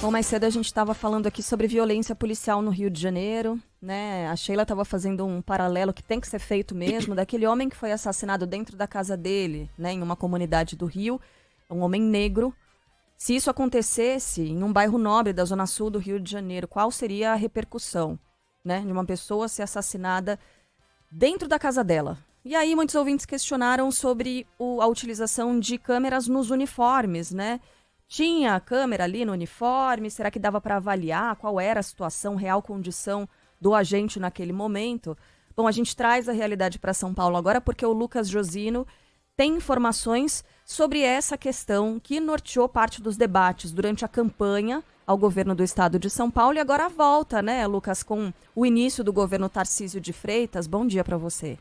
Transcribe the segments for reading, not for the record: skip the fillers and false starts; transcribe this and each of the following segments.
Bom, mais cedo a gente estava falando aqui sobre violência policial no Rio de Janeiro, né? A Sheila estava fazendo um paralelo que tem que ser feito mesmo, daquele homem que foi assassinado dentro da casa dele, né, em uma comunidade do Rio, um homem negro. Se isso acontecesse em um bairro nobre da Zona Sul do Rio de Janeiro, qual seria a repercussão, né, de uma pessoa ser assassinada dentro da casa dela? E aí muitos ouvintes questionaram sobre a utilização de câmeras nos uniformes, né? Tinha câmera ali no uniforme? Será que dava para avaliar qual era a situação, real condição do agente naquele momento? Bom, a gente traz a realidade para São Paulo agora porque o Lucas Josino tem informações sobre essa questão que norteou parte dos debates durante a campanha ao governo do estado de São Paulo e agora volta, né, Lucas, com o início do governo Tarcísio de Freitas. Bom dia para você.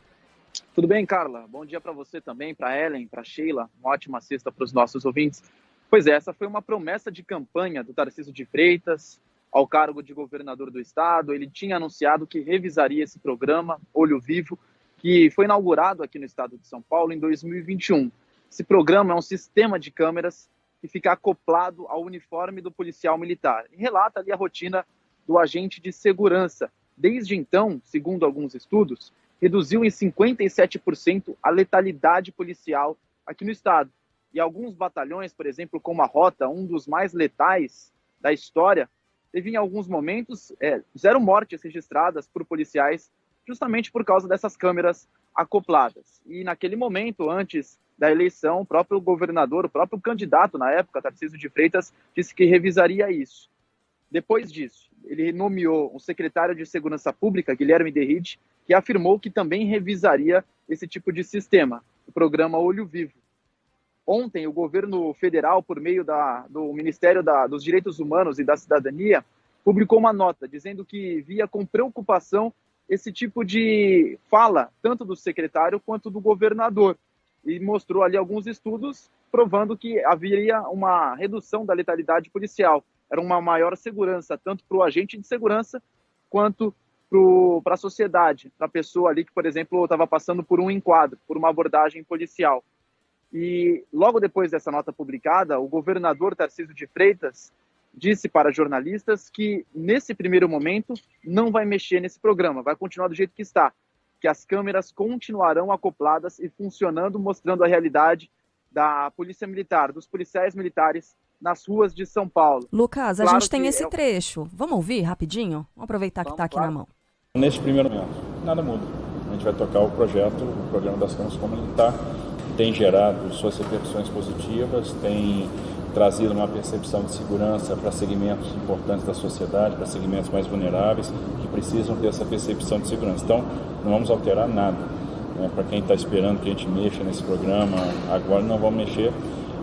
Tudo bem, Carla? Bom dia para você também, para Ellen, para Sheila. Uma ótima sexta para os nossos ouvintes. Pois é, essa foi uma promessa de campanha do Tarcísio de Freitas ao cargo de governador do estado. Ele tinha anunciado que revisaria esse programa, Olho Vivo, que foi inaugurado aqui no estado de São Paulo em 2021. Esse programa é um sistema de câmeras que fica acoplado ao uniforme do policial militar e relata ali a rotina do agente de segurança. Desde então, segundo alguns estudos, reduziu em 57% a letalidade policial aqui no estado. E alguns batalhões, por exemplo, como a Rota, um dos mais letais da história, teve em alguns momentos 0 mortes registradas por policiais, justamente por causa dessas câmeras acopladas. E naquele momento, antes da eleição, o próprio governador, o próprio candidato na época, Tarcísio de Freitas, disse que revisaria isso. Depois disso, ele nomeou um secretário de Segurança Pública, Guilherme Derrite, que afirmou que também revisaria esse tipo de sistema, o programa Olho Vivo. Ontem, o governo federal, por meio do Ministério dos Direitos Humanos e da Cidadania, publicou uma nota dizendo que via com preocupação esse tipo de fala, tanto do secretário quanto do governador. E mostrou ali alguns estudos provando que haveria uma redução da letalidade policial. Era uma maior segurança, tanto para o agente de segurança quanto para a sociedade, para a pessoa ali que, por exemplo, estava passando por um enquadro, por uma abordagem policial. E logo depois dessa nota publicada, o governador Tarcísio de Freitas disse para jornalistas que, nesse primeiro momento, não vai mexer nesse programa, vai continuar do jeito que está, que as câmeras continuarão acopladas e funcionando, mostrando a realidade da Polícia Militar, dos policiais militares nas ruas de São Paulo. Lucas, a gente tem esse trecho. Vamos ouvir rapidinho? Vamos aproveitar que está aqui na mão. Nesse primeiro momento, nada muda. A gente vai tocar o projeto, o programa das câmeras como ele está. Tem gerado suas repercussões positivas, tem trazido uma percepção de segurança para segmentos importantes da sociedade, para segmentos mais vulneráveis, que precisam ter essa percepção de segurança. Então, não vamos alterar nada. Para quem está esperando que a gente mexa nesse programa, agora não vamos mexer.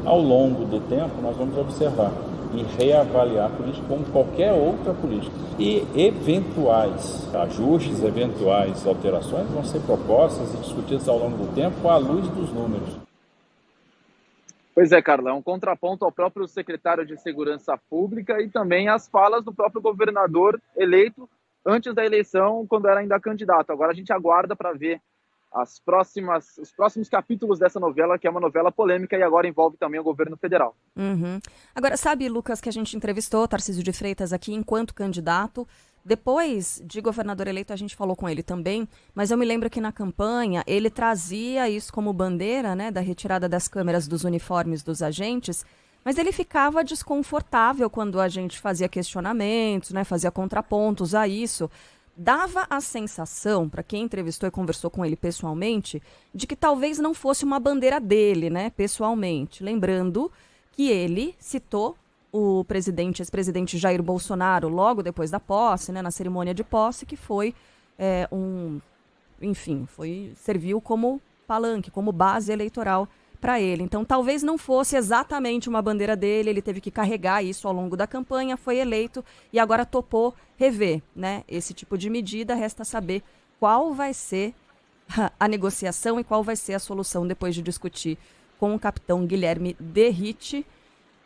Ao longo do tempo, nós vamos observar e reavaliar a política como qualquer outra política. E eventuais ajustes, eventuais alterações vão ser propostas e discutidas ao longo do tempo à luz dos números. Pois é, Carla, é um contraponto ao próprio secretário de Segurança Pública e também às falas do próprio governador eleito antes da eleição, quando era ainda candidato. Agora a gente aguarda para ver os próximos capítulos dessa novela, que é uma novela polêmica e agora envolve também o governo federal. Uhum. Agora, sabe, Lucas, que a gente entrevistou Tarcísio de Freitas aqui enquanto candidato. Depois de governador eleito, a gente falou com ele também, mas eu me lembro que na campanha ele trazia isso como bandeira, né, da retirada das câmeras dos uniformes dos agentes, mas ele ficava desconfortável quando a gente fazia questionamentos, né, fazia contrapontos a isso. Dava a sensação, para quem entrevistou e conversou com ele pessoalmente, de que talvez não fosse uma bandeira dele, né, pessoalmente. Lembrando que ele citou o ex-presidente Jair Bolsonaro logo depois da posse, né, na cerimônia de posse, que foi serviu como palanque, como base eleitoral para ele. Então, talvez não fosse exatamente uma bandeira dele, ele teve que carregar isso ao longo da campanha, foi eleito e agora topou rever, né, esse tipo de medida. Resta saber qual vai ser a negociação e qual vai ser a solução depois de discutir com o capitão Guilherme Derrite,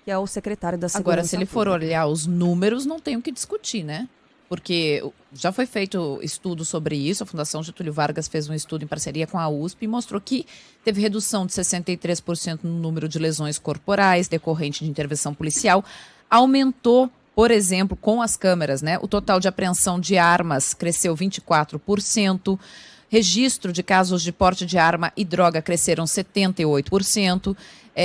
que é o secretário da Segurança Agora, se ele for Pública. olhar os números, não tem o que discutir, né? Porque já foi feito estudo sobre isso, a Fundação Getúlio Vargas fez um estudo em parceria com a USP e mostrou que teve redução de 63% no número de lesões corporais decorrente de intervenção policial, aumentou Por exemplo, com as câmeras, né? O total de apreensão de armas cresceu 24%, registro de casos de porte de arma e droga cresceram 78%,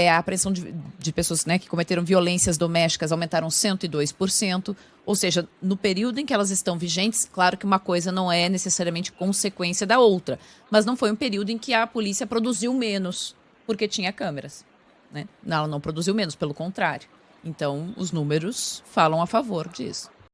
a apreensão de pessoas, né, que cometeram violências domésticas aumentaram 102%, ou seja, no período em que elas estão vigentes, claro que uma coisa não é necessariamente consequência da outra, mas não foi um período em que a polícia produziu menos, porque tinha câmeras, né? Ela não produziu menos, pelo contrário. Então, os números falam a favor disso.